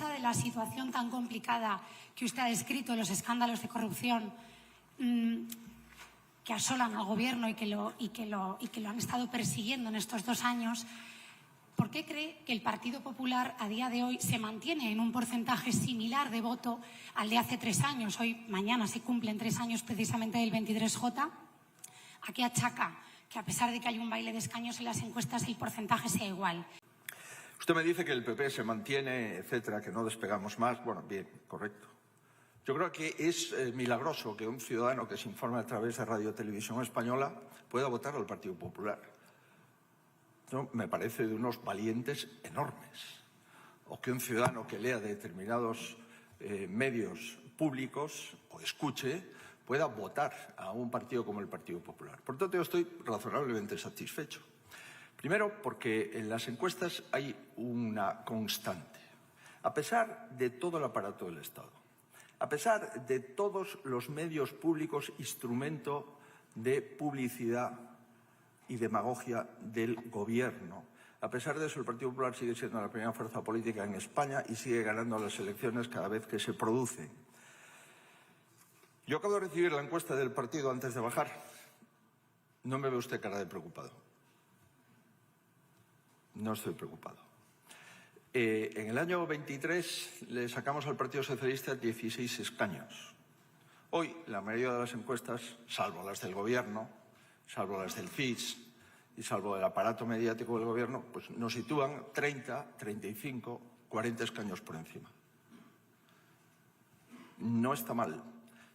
vista de la situación tan complicada que usted ha descrito, los escándalos de corrupción que asolan al Gobierno y que lo han estado persiguiendo en estos 2 años, ¿por qué cree que el Partido Popular a día de hoy se mantiene en un porcentaje similar de voto al de hace 3 años? Mañana se cumplen 3 años precisamente del 23J. ¿A qué achaca que a pesar de que hay un baile de escaños en las encuestas el porcentaje sea igual? Usted me dice que el PP se mantiene, etcétera, que no despegamos más. Bueno, bien, correcto. Yo creo que es milagroso que un ciudadano que se informa a través de Radio Televisión Española pueda votar al Partido Popular. Esto me parece de unos valientes enormes. O que un ciudadano que lea determinados medios públicos o escuche pueda votar a un partido como el Partido Popular. Por tanto, yo estoy razonablemente satisfecho. Primero, porque en las encuestas hay una constante. A pesar de todo el aparato del Estado, a pesar de todos los medios públicos instrumento de publicidad y demagogia del Gobierno, a pesar de eso, el Partido Popular sigue siendo la primera fuerza política en España y sigue ganando las elecciones cada vez que se producen. Yo acabo de recibir la encuesta del partido antes de bajar. No me ve usted cara de preocupado. No estoy preocupado. En el año 23 le sacamos al Partido Socialista 16 escaños. Hoy, la mayoría de las encuestas, salvo las del Gobierno, salvo las del CIS y salvo el aparato mediático del Gobierno, pues nos sitúan 30, 35, 40 escaños por encima. No está mal.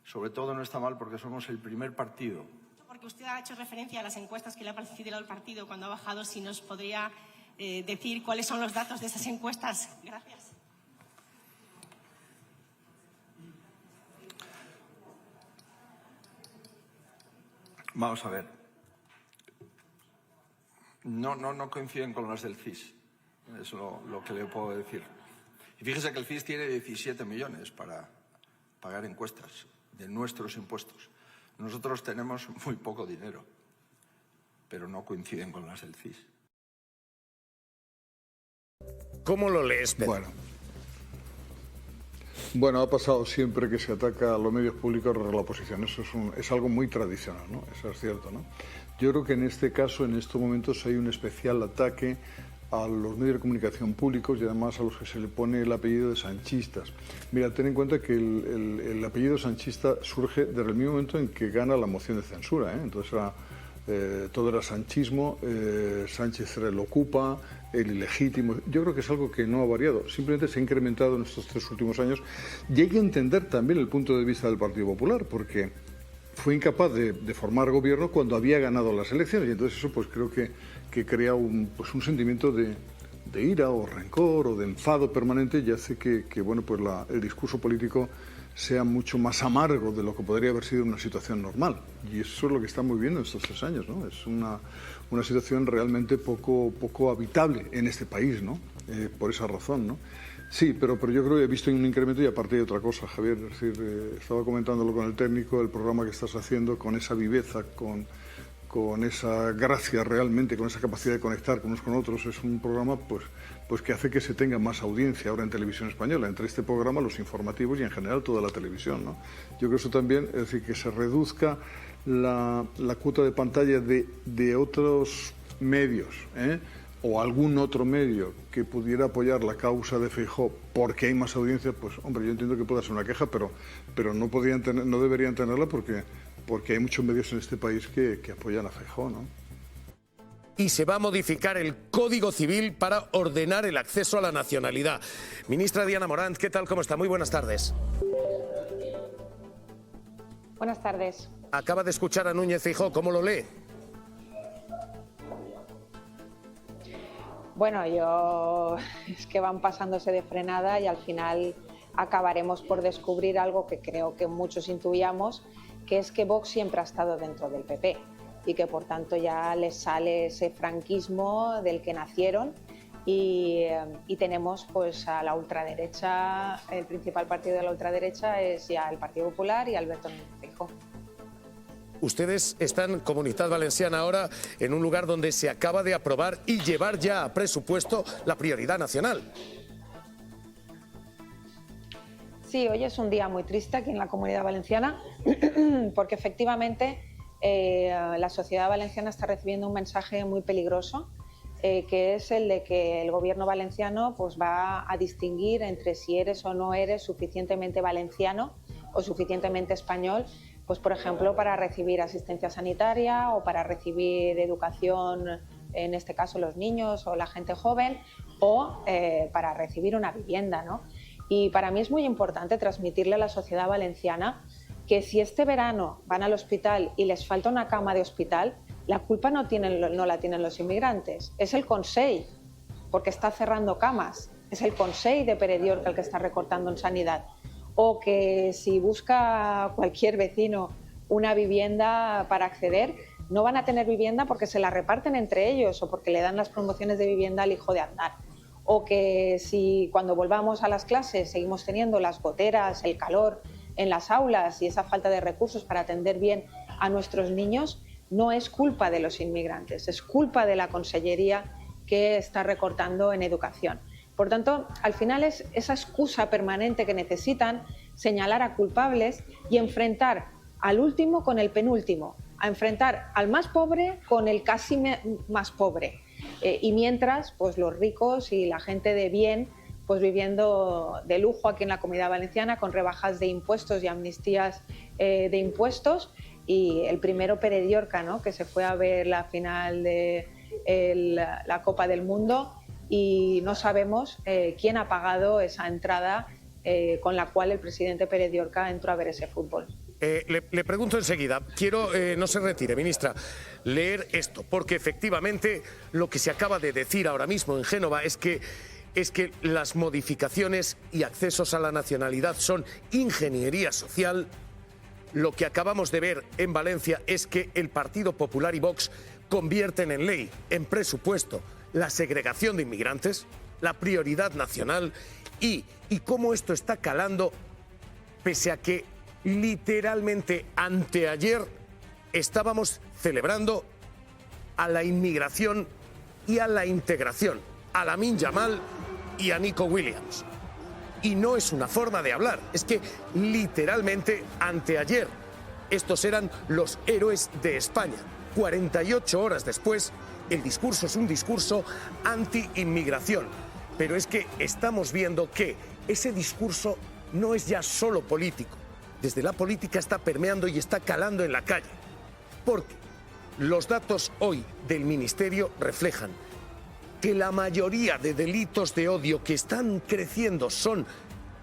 Sobre todo no está mal porque somos el primer partido. Porque usted ha hecho referencia a las encuestas que le ha parecido al partido cuando ha bajado. Si nos podría decir cuáles son los datos de esas encuestas. Gracias. Vamos a ver. No coinciden con las del CIS. Es lo que le puedo decir. Y fíjese que el CIS tiene 17 millones para pagar encuestas de nuestros impuestos. Nosotros tenemos muy poco dinero, pero no coinciden con las del CIS. ¿Cómo lo lees, Pedro? Bueno, ha pasado siempre que se ataca a los medios públicos la oposición. Eso es algo muy tradicional, ¿no? Eso es cierto, ¿no? Yo creo que en este caso, en estos momentos, hay un especial ataque a los medios de comunicación públicos y además a los que se le pone el apellido de sanchistas. Mira, ten en cuenta que el apellido sanchista surge desde el mismo momento en que gana la moción de censura, ¿eh? Entonces todo era sanchismo, Sánchez era el ocupa, el ilegítimo. Yo creo que es algo que no ha variado, simplemente se ha incrementado en estos 3 últimos años. Y hay que entender también el punto de vista del Partido Popular, porque fue incapaz de formar gobierno cuando había ganado las elecciones, y entonces eso pues creo que crea un sentimiento de ira o rencor o de enfado permanente y hace que bueno, pues el discurso político sea mucho más amargo de lo que podría haber sido una situación normal. Y eso es lo que estamos viviendo en estos 3 años, ¿no? Es una situación realmente poco habitable en este país, ¿no? Por esa razón, ¿no? Sí, pero yo creo que he visto un incremento y aparte de otra cosa, Javier. Es decir, estaba comentándolo con el técnico, el programa que estás haciendo, con esa viveza, con esa gracia realmente, con esa capacidad de conectar con unos con otros. Es un programa pues que hace que se tenga más audiencia ahora en Televisión Española, entre este programa, los informativos y en general toda la televisión, ¿no? Yo creo que eso también, es decir, que se reduzca la cuota de pantalla de otros medios, o algún otro medio que pudiera apoyar la causa de Feijóo porque hay más audiencia, pues hombre, yo entiendo que pueda ser una queja, pero no deberían tenerla porque hay muchos medios en este país que apoyan a Feijóo, ¿no? Y se va a modificar el Código Civil para ordenar el acceso a la nacionalidad. Ministra Diana Morant, ¿qué tal? ¿Cómo está? Muy buenas tardes. Buenas tardes. Acaba de escuchar a Núñez Feijóo, ¿cómo lo lee? Bueno, es que van pasándose de frenada y al final acabaremos por descubrir algo que creo que muchos intuíamos, que es que Vox siempre ha estado dentro del PP y que por tanto ya les sale ese franquismo del que nacieron y tenemos pues a la ultraderecha, el principal partido de la ultraderecha es ya el Partido Popular y Alberto Núñez Feijóo. Ustedes están, Comunitat Valenciana, ahora en un lugar donde se acaba de aprobar y llevar ya a presupuesto la prioridad nacional. Sí, hoy es un día muy triste aquí en la Comunidad Valenciana porque efectivamente la sociedad valenciana está recibiendo un mensaje muy peligroso, que es el de que el gobierno valenciano pues, va a distinguir entre si eres o no eres suficientemente valenciano o suficientemente español, pues por ejemplo para recibir asistencia sanitaria o para recibir educación, en este caso los niños o la gente joven, o para recibir una vivienda, ¿no? Y para mí es muy importante transmitirle a la sociedad valenciana que si este verano van al hospital y les falta una cama de hospital, la culpa no la tienen los inmigrantes, es el Consell, porque está cerrando camas, es el Consell de Pere Diorca el que está recortando en sanidad. O que si busca cualquier vecino una vivienda para acceder, no van a tener vivienda porque se la reparten entre ellos o porque le dan las promociones de vivienda al hijo de Aznar. O que si cuando volvamos a las clases seguimos teniendo las goteras, el calor en las aulas y esa falta de recursos para atender bien a nuestros niños, no es culpa de los inmigrantes, es culpa de la Consellería que está recortando en educación. Por tanto, al final es esa excusa permanente que necesitan, señalar a culpables y enfrentar al último con el penúltimo, a enfrentar al más pobre con el casi más pobre. Y mientras, pues los ricos y la gente de bien, pues viviendo de lujo aquí en la Comunidad Valenciana con rebajas de impuestos y amnistías de impuestos. Y el primero Pere Diorca, ¿no?, que se fue a ver la final de la Copa del Mundo y no sabemos quién ha pagado esa entrada con la cual el presidente Pere Diorca entró a ver ese fútbol. Le pregunto enseguida, quiero, no se retire, ministra, leer esto, porque efectivamente lo que se acaba de decir ahora mismo en Génova es que las modificaciones y accesos a la nacionalidad son ingeniería social. Lo que acabamos de ver en Valencia es que el Partido Popular y Vox convierten en ley, en presupuesto, la segregación de inmigrantes, la prioridad nacional y cómo esto está calando, pese a que literalmente anteayer estábamos celebrando a la inmigración y a la integración, a Lamine Yamal y a Nico Williams. Y no es una forma de hablar, es que literalmente anteayer estos eran los héroes de España. 48 horas después, el discurso es un discurso anti-inmigración. Pero es que estamos viendo que ese discurso no es ya solo político. Desde la política está permeando y está calando en la calle. Porque los datos hoy del Ministerio reflejan que la mayoría de delitos de odio que están creciendo son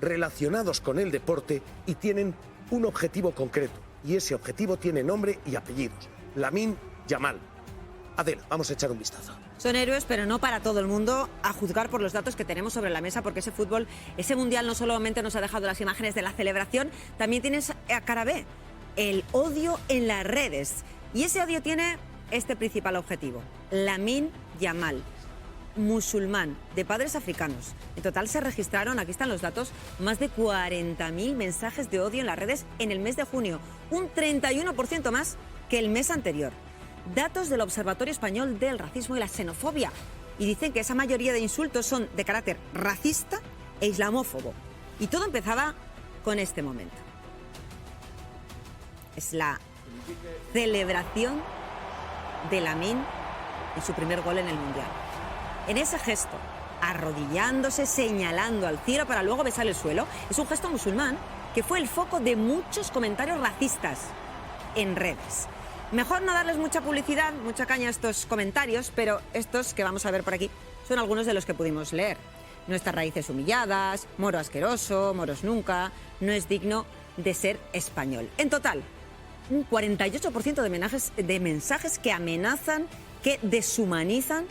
relacionados con el deporte y tienen un objetivo concreto. Y ese objetivo tiene nombre y apellidos. Lamine Yamal. Adela, vamos a echar un vistazo. Son héroes, pero no para todo el mundo, a juzgar por los datos que tenemos sobre la mesa, porque ese fútbol, ese mundial no solamente nos ha dejado las imágenes de la celebración, también tienes a cara B, el odio en las redes. Y ese odio tiene este principal objetivo, Lamine Yamal, musulmán, de padres africanos. En total se registraron, aquí están los datos, más de 40.000 mensajes de odio en las redes en el mes de junio, un 31% más que el mes anterior. Datos del Observatorio Español del Racismo y la Xenofobia. Y dicen que esa mayoría de insultos son de carácter racista e islamófobo. Y todo empezaba con este momento. Es la celebración de Lamine en su primer gol en el Mundial. En ese gesto, arrodillándose, señalando al cielo para luego besar el suelo, es un gesto musulmán que fue el foco de muchos comentarios racistas en redes. Mejor no darles mucha publicidad, mucha caña a estos comentarios, pero estos que vamos a ver por aquí son algunos de los que pudimos leer. Nuestras raíces humilladas, moro asqueroso, moros nunca, no es digno de ser español. En total, un 48% de mensajes que amenazan, que deshumanizan,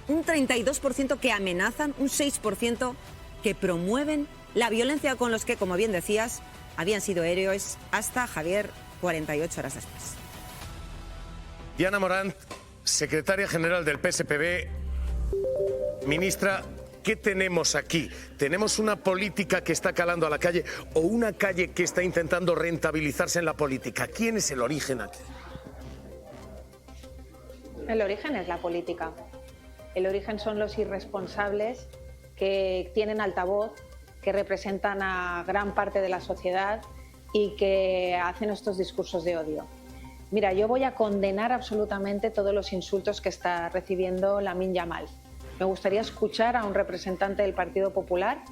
un 32% que amenazan, un 6% que promueven la violencia con los que, como bien decías, habían sido héroes hasta, Javier, 48 horas después. Diana Morant, secretaria general del PSPB. Ministra, ¿qué tenemos aquí? ¿Tenemos una política que está calando a la calle o una calle que está intentando rentabilizarse en la política? ¿Quién es el origen aquí? El origen es la política. El origen son los irresponsables que tienen altavoz que representan a gran parte de la sociedad y que hacen estos discursos de odio. Mira, yo voy a condenar absolutamente todos los insultos que está recibiendo Lamine Yamal. Me gustaría escuchar a un representante del Partido Popular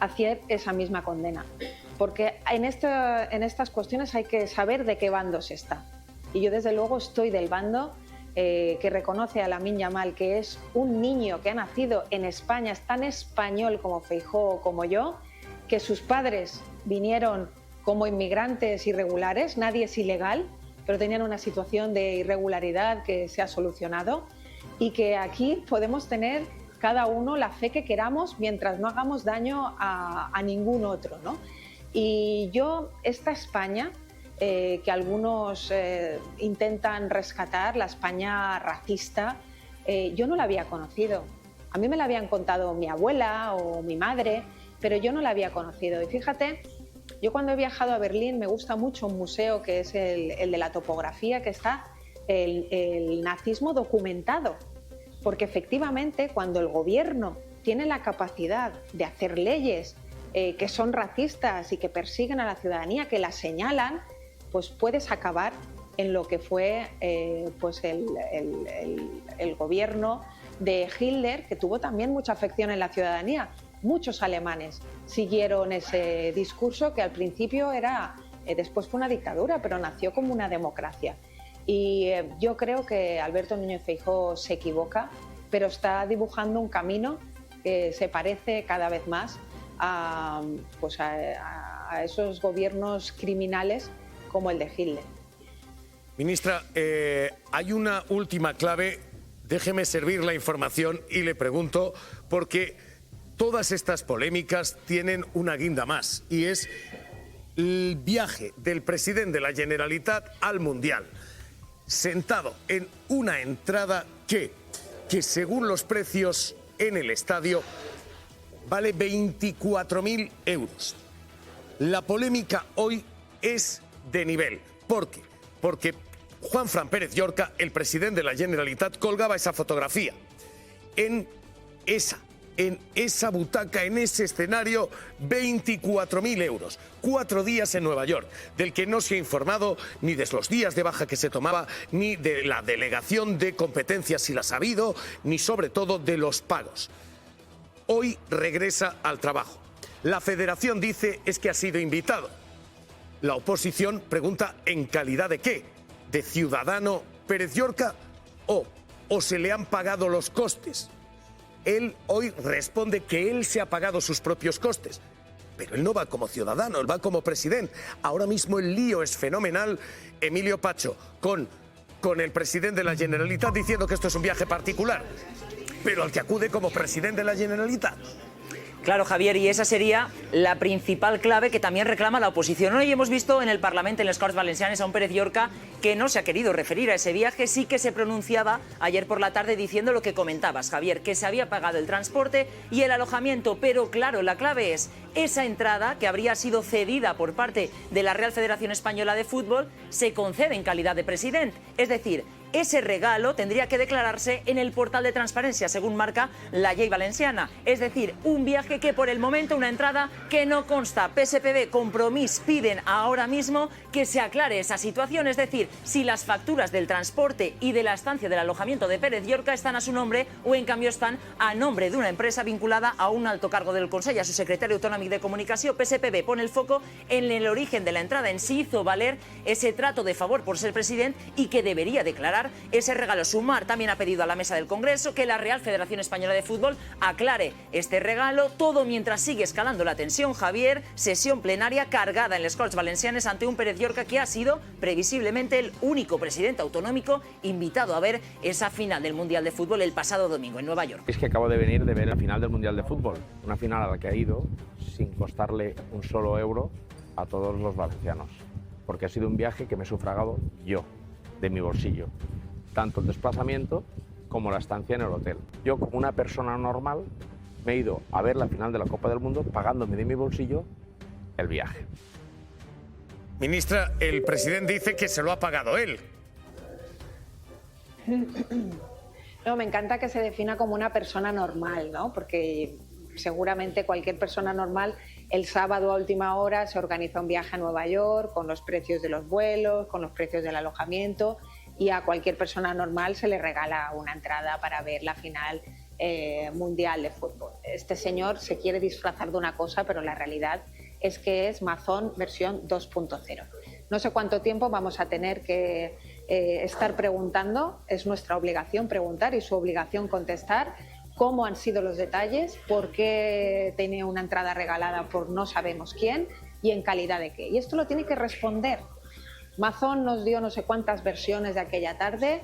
hacer esa misma condena, porque en estas cuestiones hay que saber de qué bando se está. Y yo desde luego estoy del bando que reconoce a Lamine Yamal, que es un niño que ha nacido en España, es tan español como Feijóo, como yo, que sus padres vinieron como inmigrantes irregulares, nadie es ilegal, pero tenían una situación de irregularidad que se ha solucionado y que aquí podemos tener cada uno la fe que queramos mientras no hagamos daño a ningún otro, ¿no? Y yo, esta España que algunos intentan rescatar, la España racista, yo no la había conocido. A mí me la habían contado mi abuela o mi madre, pero yo no la había conocido. Y fíjate, yo cuando he viajado a Berlín me gusta mucho un museo que es el de la topografía, que está el nazismo documentado. Porque efectivamente cuando el gobierno tiene la capacidad de hacer leyes que son racistas y que persiguen a la ciudadanía, que la señalan, pues puedes acabar en lo que fue pues el gobierno de Hitler, que tuvo también mucha afección en la ciudadanía. Muchos alemanes siguieron ese discurso que al principio era, después fue una dictadura, pero nació como una democracia. Y yo creo que Alberto Núñez Feijóo se equivoca, pero está dibujando un camino que se parece cada vez más a esos gobiernos criminales como el de Hitler. Ministra, hay una última clave. Déjeme servir la información y le pregunto, porque todas estas polémicas tienen una guinda más, y es el viaje del presidente de la Generalitat al Mundial, sentado en una entrada que según los precios en el estadio vale 24.000 euros. La polémica hoy es de nivel. ¿Por qué? Porque Juanfran Pérez Llorca, el presidente de la Generalitat, colgaba esa fotografía en esa butaca, en ese escenario, 24.000 euros. 4 días en Nueva York, del que no se ha informado ni de los días de baja que se tomaba, ni de la delegación de competencias si las ha habido, ni sobre todo de los pagos. Hoy regresa al trabajo. La federación dice es que ha sido invitado. La oposición pregunta ¿en calidad de qué? ¿De ciudadano Pérez Llorca o se le han pagado los costes? Él hoy responde que él se ha pagado sus propios costes, pero él no va como ciudadano, él va como presidente. Ahora mismo el lío es fenomenal, Emilio Pacho, con el presidente de la Generalitat diciendo que esto es un viaje particular, pero al que acude como presidente de la Generalitat. Claro, Javier, y esa sería la principal clave que también reclama la oposición. Hoy hemos visto en el Parlamento, en les Corts Valencianes, a un Pérez Llorca que no se ha querido referir a ese viaje. Sí que se pronunciaba ayer por la tarde diciendo lo que comentabas, Javier, que se había pagado el transporte y el alojamiento. Pero claro, la clave es esa entrada que habría sido cedida por parte de la Real Federación Española de Fútbol se concede en calidad de presidente. Es decir, ese regalo tendría que declararse en el portal de transparencia, según marca la Llei Valenciana. Es decir, un viaje que por el momento, una entrada que no consta. PSPB, Compromís piden ahora mismo que se aclare esa situación. Es decir, si las facturas del transporte y de la estancia del alojamiento de Pérez Llorca están a su nombre o en cambio están a nombre de una empresa vinculada a un alto cargo del Consell, a su secretario autonómico de Comunicación. PSPB pone el foco en el origen de la entrada en sí, hizo valer ese trato de favor por ser presidente y que debería declarar ese regalo. Sumar también ha pedido a la mesa del Congreso que la Real Federación Española de Fútbol aclare este regalo, todo mientras sigue escalando la tensión, Javier. Sesión plenaria cargada en les Corts Valencianes ante un Pérez Llorca que ha sido previsiblemente el único presidente autonómico invitado a ver esa final del Mundial de Fútbol el pasado domingo en Nueva York. Es que acabo de venir de ver la final del Mundial de Fútbol, una final a la que ha ido sin costarle un solo euro a todos los valencianos, porque ha sido un viaje que me he sufragado yo, de mi bolsillo, tanto el desplazamiento como la estancia en el hotel. Yo, como una persona normal, me he ido a ver la final de la Copa del Mundo pagándome de mi bolsillo el viaje. Ministra, el presidente dice que se lo ha pagado él. No, me encanta que se defina como una persona normal, ¿no? Porque seguramente cualquier persona normal El sábado a última hora se organiza un viaje a Nueva York con los precios de los vuelos, con los precios del alojamiento, y a cualquier persona normal se le regala una entrada para ver la final mundial de fútbol. Este señor se quiere disfrazar de una cosa, pero la realidad es que es Mazón versión 2.0. No sé cuánto tiempo vamos a tener que estar preguntando, es nuestra obligación preguntar y su obligación contestar cómo han sido los detalles, por qué tenía una entrada regalada por no sabemos quién y en calidad de qué. Y esto lo tiene que responder. Mazón nos dio no sé cuántas versiones de aquella tarde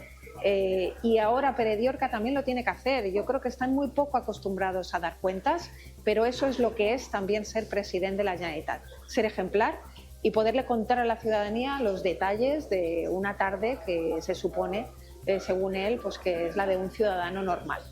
y ahora Perediorca también lo tiene que hacer. Yo creo que están muy poco acostumbrados a dar cuentas, pero eso es lo que es también ser presidente de la Generalitat, ser ejemplar y poderle contar a la ciudadanía los detalles de una tarde que se supone, según él, pues que es la de un ciudadano normal.